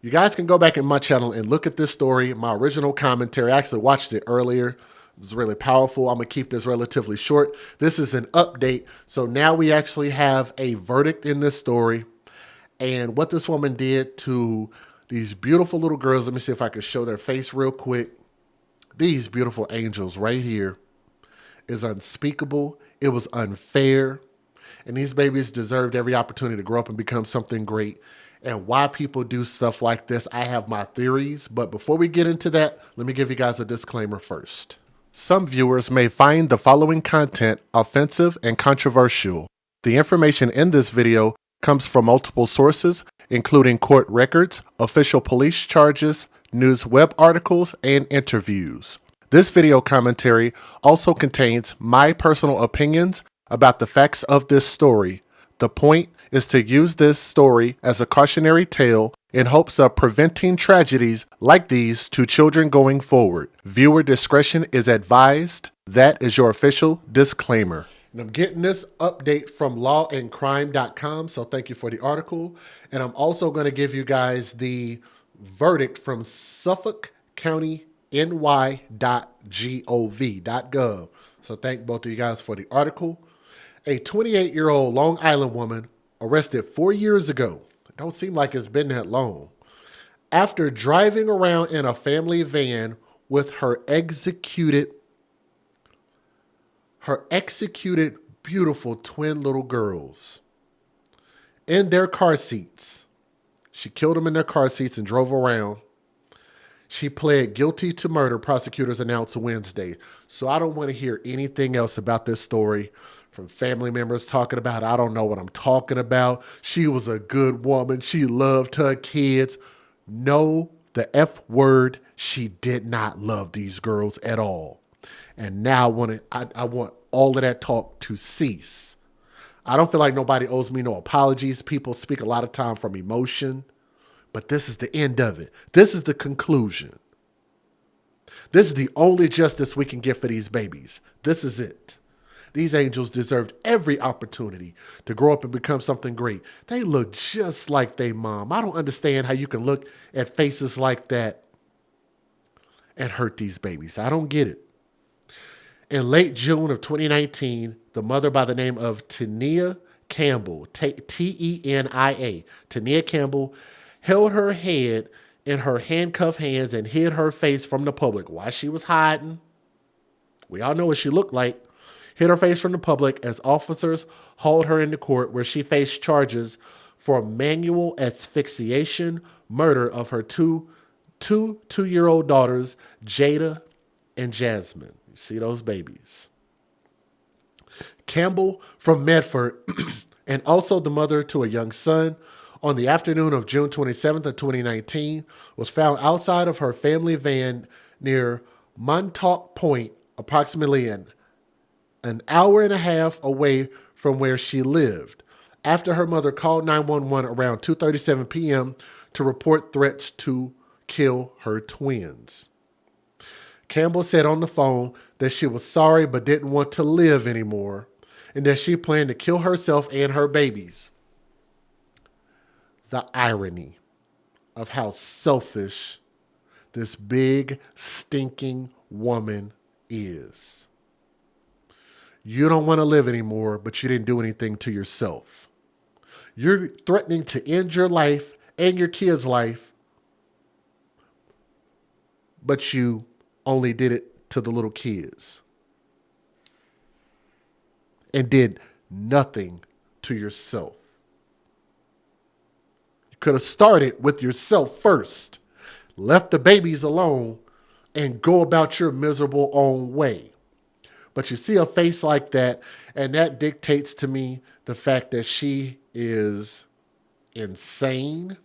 You guys can go back in my channel and look at this story, my original commentary. I actually watched it earlier. It was really powerful. I'm going to keep this relatively short. This is an update. So now we actually have a verdict in this story and what this woman did to these beautiful little girls. Let me see if I can show their face real quick. These beautiful angels right here is unspeakable. It was unfair. And these babies deserved every opportunity to grow up and become something great. And why people do stuff like this, I have my theories. But before we get into that, let me give you guys a disclaimer first. Some viewers may find the following content offensive and controversial. The information in this video comes from multiple sources, including court records, official police charges, news web articles, and interviews. This video commentary also contains my personal opinions about the facts of this story. The point is to use this story as a cautionary tale in hopes of preventing tragedies like these to children going forward. Viewer discretion is advised. That is your official disclaimer. And I'm getting this update from lawandcrime.com, so thank you for the article. And I'm also going to give you guys the verdict from Suffolk County ny.gov. So thank both of you guys for the article. A 28-year-old Long Island woman arrested 4 years ago. It don't seem like it's been that long. After driving around in a family van with her executed beautiful twin little girls in their car seats. She killed them in their car seats and drove around. She pled guilty to murder, prosecutors announced Wednesday. So I don't want to hear anything else about this story from family members talking about, I don't know what I'm talking about. She was a good woman. She loved her kids. No, the F word, she did not love these girls at all. And now I want all of that talk to cease. I don't feel like nobody owes me no apologies. People speak a lot of time from emotion. But this is the end of it. This is the conclusion. This is the only justice we can get for these babies. This is it. These angels deserved every opportunity to grow up and become something great. They look just like their mom. I don't understand how you can look at faces like that and hurt these babies. I don't get it. In late June of 2019, the mother by the name of Tania Campbell, T-E-N-I-A, Tania Campbell, held her head in her handcuffed hands and hid her face from the public. While she was hiding, we all know what she looked like, hid her face from the public as officers hauled her into court where she faced charges for manual asphyxiation, murder of her two-year-old daughters, Jada and Jasmine. You see those babies. Campbell from Medford and also the mother to a young son, on the afternoon of June 27th of 2019, was found outside of her family van near Montauk Point, approximately an hour and a half away from where she lived, after her mother called 911 around 2:37 p.m. to report threats to kill her twins. Campbell said on the phone that she was sorry but didn't want to live anymore and that she planned to kill herself and her babies. The irony of how selfish this big, stinking woman is. You don't want to live anymore, but you didn't do anything to yourself. You're threatening to end your life and your kid's life, but you only did it to the little kids and did nothing to yourself. You could have started with yourself first, left the babies alone, and go about your miserable own way. But you see a face like that, and that dictates to me the fact that she is insane.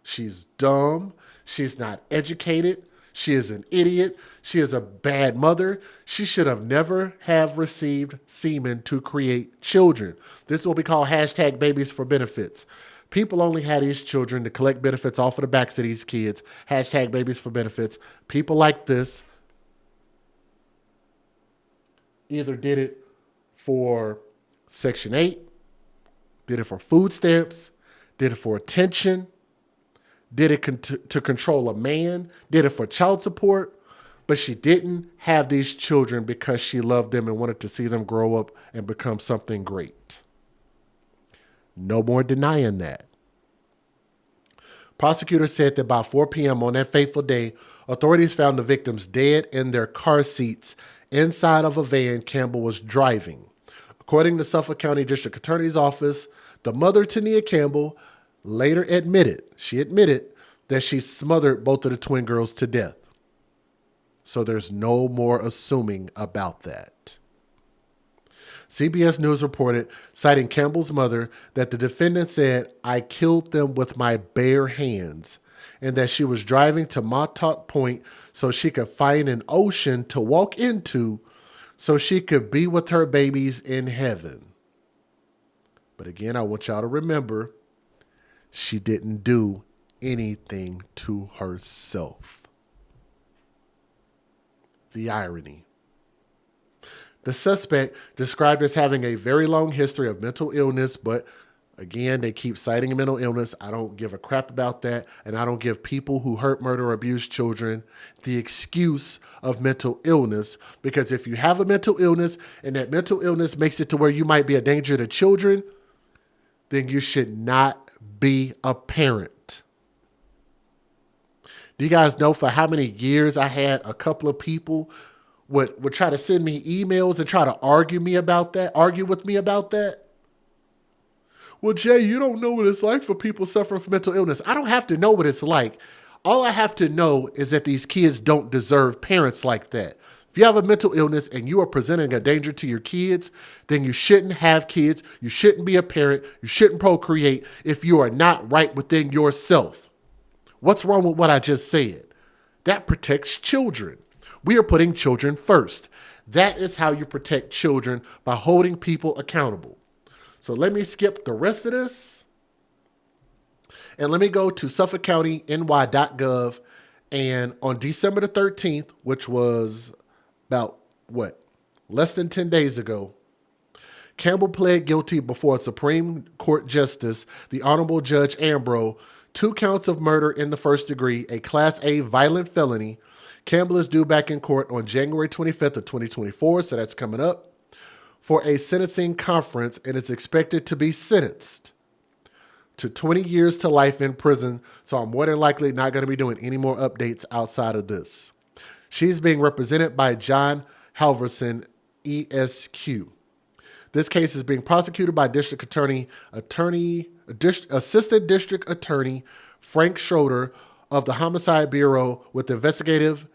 She's dumb. She's not educated. She is an idiot. She is a bad mother. She should have never have received semen to create children. This is what we call hashtag babies for benefits. People only had these children to collect benefits off of the backs of these kids. Hashtag babies for benefits. People like this either did it for Section 8, did it for food stamps, did it for attention, did it to control a man, did it for child support, but she didn't have these children because she loved them and wanted to see them grow up and become something great. No more denying that. Prosecutors said that by 4 p.m. on that fateful day, authorities found the victims dead in their car seats inside of a van Campbell was driving. According to Suffolk County District Attorney's Office, the mother, Tania Campbell, later admitted that she smothered both of the twin girls to death. So there's no more assuming about that. CBS News reported, citing Campbell's mother, that the defendant said, "I killed them with my bare hands," and that she was driving to Montauk Point so she could find an ocean to walk into so she could be with her babies in heaven. But again, I want y'all to remember, she didn't do anything to herself. The irony. The suspect, described as having a very long history of mental illness, but again, they keep citing mental illness. I don't give a crap about that, and I don't give people who hurt, murder, or abuse children the excuse of mental illness, because if you have a mental illness and that mental illness makes it to where you might be a danger to children, then you should not be a parent. Do you guys know for how many years I had a couple of people would try to send me emails and try to argue with me about that? Well, Jay, you don't know what it's like for people suffering from mental illness. I don't have to know what it's like. All I have to know is that these kids don't deserve parents like that. If you have a mental illness and you are presenting a danger to your kids, then you shouldn't have kids. You shouldn't be a parent. You shouldn't procreate if you are not right within yourself. What's wrong with what I just said? That protects children. We are putting children first. That is how you protect children, by holding people accountable. So let me skip the rest of this. And let me go to SuffolkCountyNY.gov. And on December the 13th, which was about, less than 10 days ago, Campbell pled guilty before Supreme Court Justice, the Honorable Judge Ambrose, 2 counts of murder in the first degree, a Class A violent felony. Campbell is due back in court on January 25th of 2024, so that's coming up, for a sentencing conference, and is expected to be sentenced to 20 years to life in prison, so I'm more than likely not going to be doing any more updates outside of this. She's being represented by John Halverson, ESQ. This case is being prosecuted by Assistant District Attorney Frank Schroeder of the Homicide Bureau, with investigative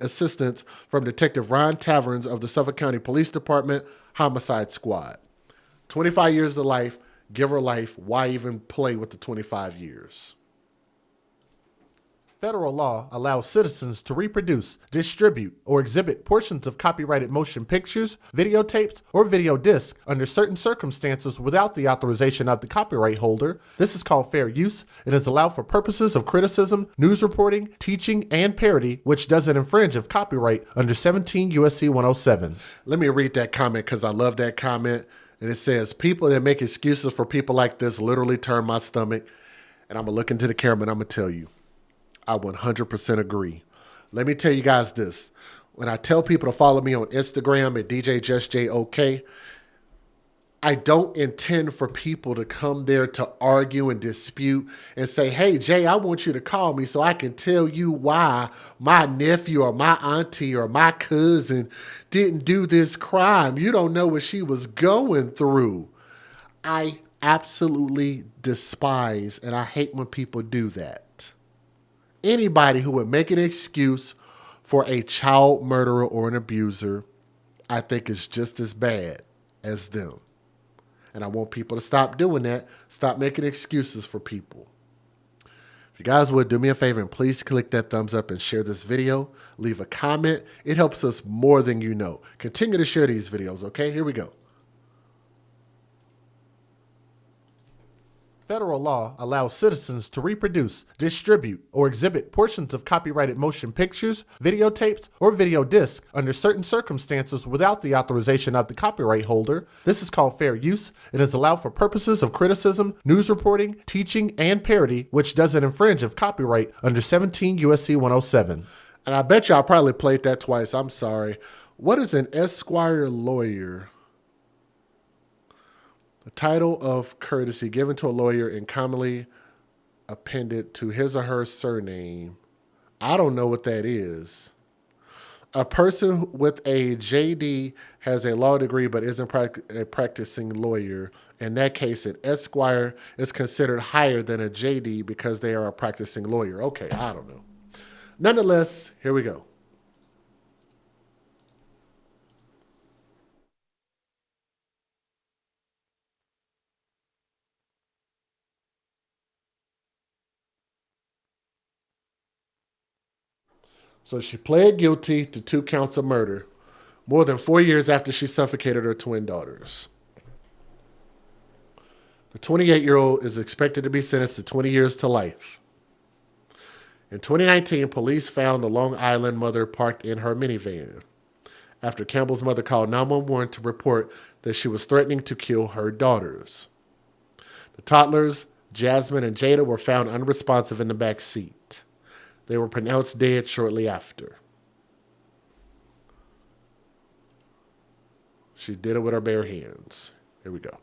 assistance from Detective Ron Taverns of the Suffolk County Police Department Homicide Squad. 25 years to life, give her life. Why even play with the 25 years? Federal law allows citizens to reproduce, distribute, or exhibit portions of copyrighted motion pictures, videotapes, or video discs under certain circumstances without the authorization of the copyright holder. This is called fair use. It is allowed for purposes of criticism, news reporting, teaching, and parody, which doesn't infringe of copyright under 17 U.S.C. 107. Let me read that comment because I love that comment. And it says, people that make excuses for people like this literally turn my stomach. And I'm going to look into the camera and I'm going to tell you, I 100% agree. Let me tell you guys this. When I tell people to follow me on Instagram at DJJustJOK, I don't intend for people to come there to argue and dispute and say, hey, Jay, I want you to call me so I can tell you why my nephew or my auntie or my cousin didn't do this crime. You don't know what she was going through. I absolutely despise and I hate when people do that. Anybody who would make an excuse for a child murderer or an abuser, I think is just as bad as them. And I want people to stop doing that. Stop making excuses for people. If you guys would do me a favor and please click that thumbs up and share this video. Leave a comment. It helps us more than you know. Continue to share these videos, okay? Here we go. Federal law allows citizens to reproduce, distribute, or exhibit portions of copyrighted motion pictures, videotapes, or video discs under certain circumstances without the authorization of the copyright holder. This is called fair use. It is allowed for purposes of criticism, news reporting, teaching, and parody, which doesn't infringe of copyright under 17 U.S.C. 107. And I bet y'all probably played that twice. I'm sorry. What is an Esquire lawyer? The title of courtesy given to a lawyer and commonly appended to his or her surname. I don't know what that is. A person with a JD has a law degree but isn't a practicing lawyer. In that case, an Esquire is considered higher than a JD because they are a practicing lawyer. Okay, I don't know. Nonetheless, here we go. So she pled guilty to 2 counts of murder, more than 4 years after she suffocated her twin daughters. The 28-year-old is expected to be sentenced to 20 years to life. In 2019, police found the Long Island mother parked in her minivan after Campbell's mother called 911 to report that she was threatening to kill her daughters. The toddlers, Jasmine and Jada, were found unresponsive in the back seat. They were pronounced dead shortly after. She did it with her bare hands. Here we go.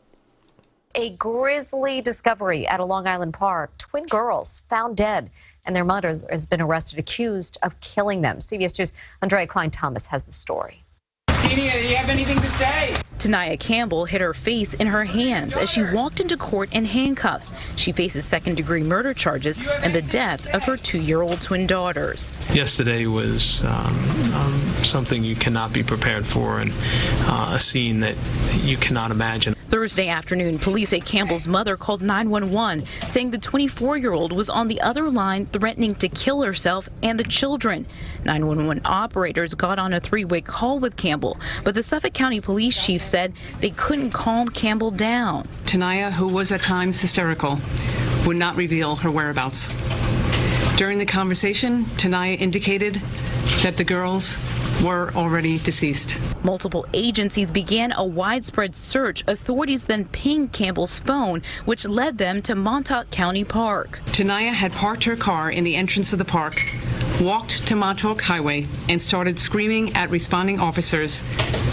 A grisly discovery at a Long Island park. Twin girls found dead, and their mother has been arrested, accused of killing them. CBS News' Andrea Klein-Thomas has the story. Tina, do you have anything to say? Tanaya Campbell hid her face in her hands as she walked into court in handcuffs. She faces second-degree murder charges and the death of her 2-year-old twin daughters. Yesterday was something you cannot be prepared for, and a scene that you cannot imagine. Thursday afternoon, police say Campbell's mother called 911, saying the 24-year-old was on the other line threatening to kill herself and the children. 911 operators got on a 3-way call with Campbell, but the Suffolk County Police Chief said they couldn't calm Campbell down. Tanaya, who was at times hysterical, would not reveal her whereabouts. During the conversation, Tanaya indicated that the girls were already deceased. Multiple agencies began a widespread search. Authorities then pinged Campbell's phone, which led them to Montauk County Park. Tanaya had parked her car in the entrance of the park, walked to Montauk Highway, and started screaming at responding officers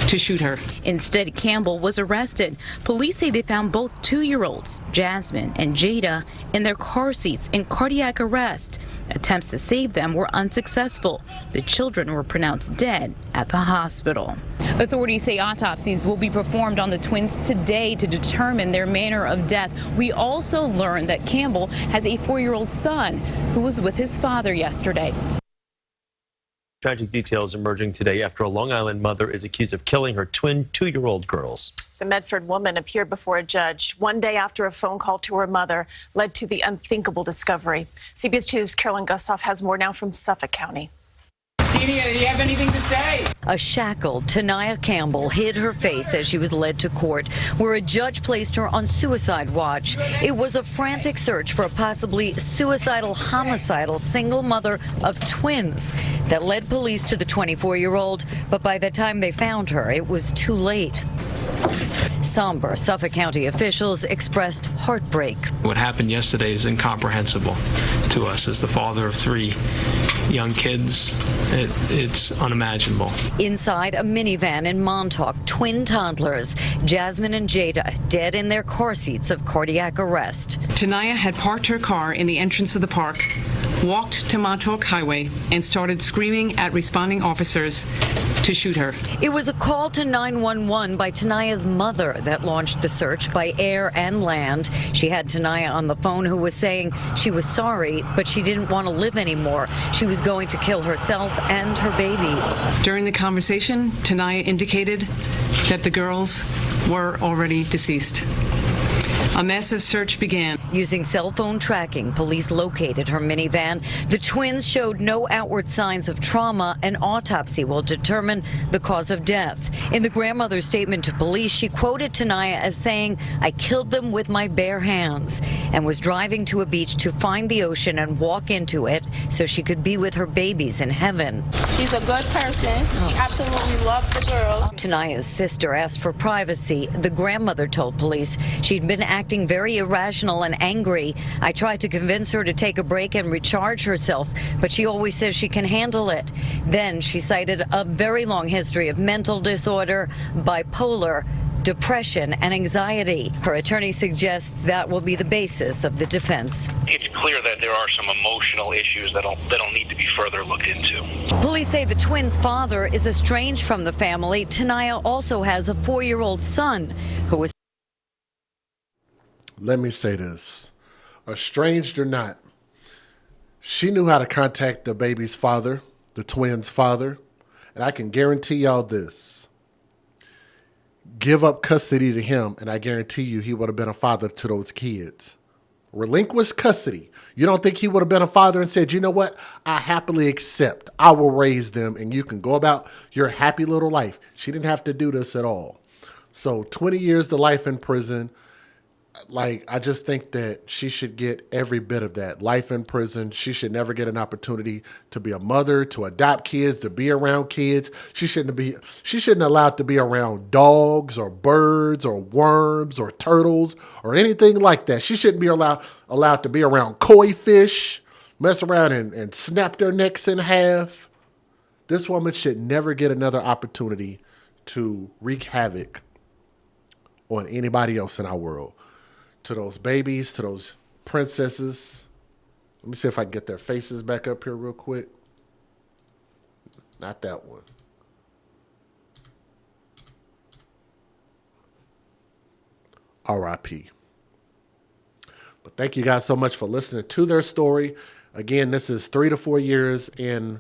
to shoot her. Instead, Campbell was arrested. Police say they found both 2-year-olds, Jasmine and Jada, in their car seats in cardiac arrest. Attempts to save them were unsuccessful. The children were pronounced dead at the hospital. Authorities say autopsies will be performed on the twins today to determine their manner of death. We also learned that Campbell has a 4-year-old son who was with his father yesterday. Tragic details emerging today after a Long Island mother is accused of killing her twin 2-year-old girls. The Medford woman appeared before a judge one day after a phone call to her mother led to the unthinkable discovery. CBS 2's Carolyn Gustav has more now from Suffolk County. Tina, do you have anything to say? A shackled Tanaya Campbell hid her face as she was led to court, where a judge placed her on suicide watch. It was a frantic search for a possibly suicidal, homicidal single mother of twins that led police to the 24-year-old. But by the time they found her, it was too late. Somber Suffolk County officials expressed heartbreak. What happened yesterday is incomprehensible to us as the father of 3 young kids. It's unimaginable. Inside a minivan in Montauk, twin toddlers, Jasmine and Jada, dead in their car seats of cardiac arrest. Tanaya had parked her car in the entrance of the park, walked to Montauk Highway, and started screaming at responding officers to shoot her. It was a call to 911 by Tanaya's mother that launched the search by air and land. She had Tanaya on the phone, who was saying she was sorry, but she didn't want to live anymore. She was going to kill herself and her babies. During the conversation, Tanaya indicated that the girls were already deceased. A massive search began. Using cell phone tracking, police located her minivan. The twins showed no outward signs of trauma. An autopsy will determine the cause of death. In the grandmother's statement to police, she quoted Tanaya as saying, "I killed them with my bare hands," and was driving to a beach to find the ocean and walk into it so she could be with her babies in heaven. She's a good person. She absolutely loved the girls. Tanaya's sister asked for privacy. The grandmother told police she'd been acting very irrational and angry. "I tried to convince her to take a break and recharge herself, but she always says she can handle it." Then she cited a very long history of mental disorder, bipolar, depression, and anxiety. Her attorney suggests that will be the basis of the defense. It's clear that there are some emotional issues that'll need to be further looked into. Police say the twins' father is estranged from the family. Tanaya also has a 4-year-old son who was... Let me say this. Estranged or not, she knew how to contact the baby's father, the twins' father, and I can guarantee y'all this. Give up custody to him, and I guarantee you he would have been a father to those kids. Relinquish custody. You don't think he would have been a father and said, "You know what? I happily accept. I will raise them, and you can go about your happy little life." She didn't have to do this at all. So 20 years to life in prison. Like, I just think that she should get every bit of that. Life in prison. She should never get an opportunity to be a mother, to adopt kids, to be around kids. She shouldn't allowed to be around dogs or birds or worms or turtles or anything like that. She shouldn't be allowed to be around koi fish, mess around and snap their necks in half. This woman should never get another opportunity to wreak havoc on anybody else in our world. To those babies, to those princesses. Let me see if I can get their faces back up here real quick. Not that one. R.I.P. But thank you guys so much for listening to their story. Again, this is 3 to 4 years, and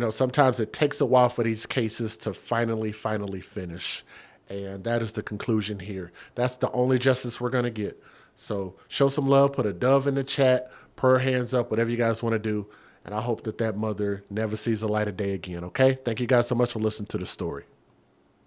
sometimes it takes a while for these cases to finally finish. And that is the conclusion here. That's the only justice we're going to get. So show some love, put a dove in the chat, prayer hands up, whatever you guys want to do. And I hope that mother never sees the light of day again, okay? Thank you guys so much for listening to the story.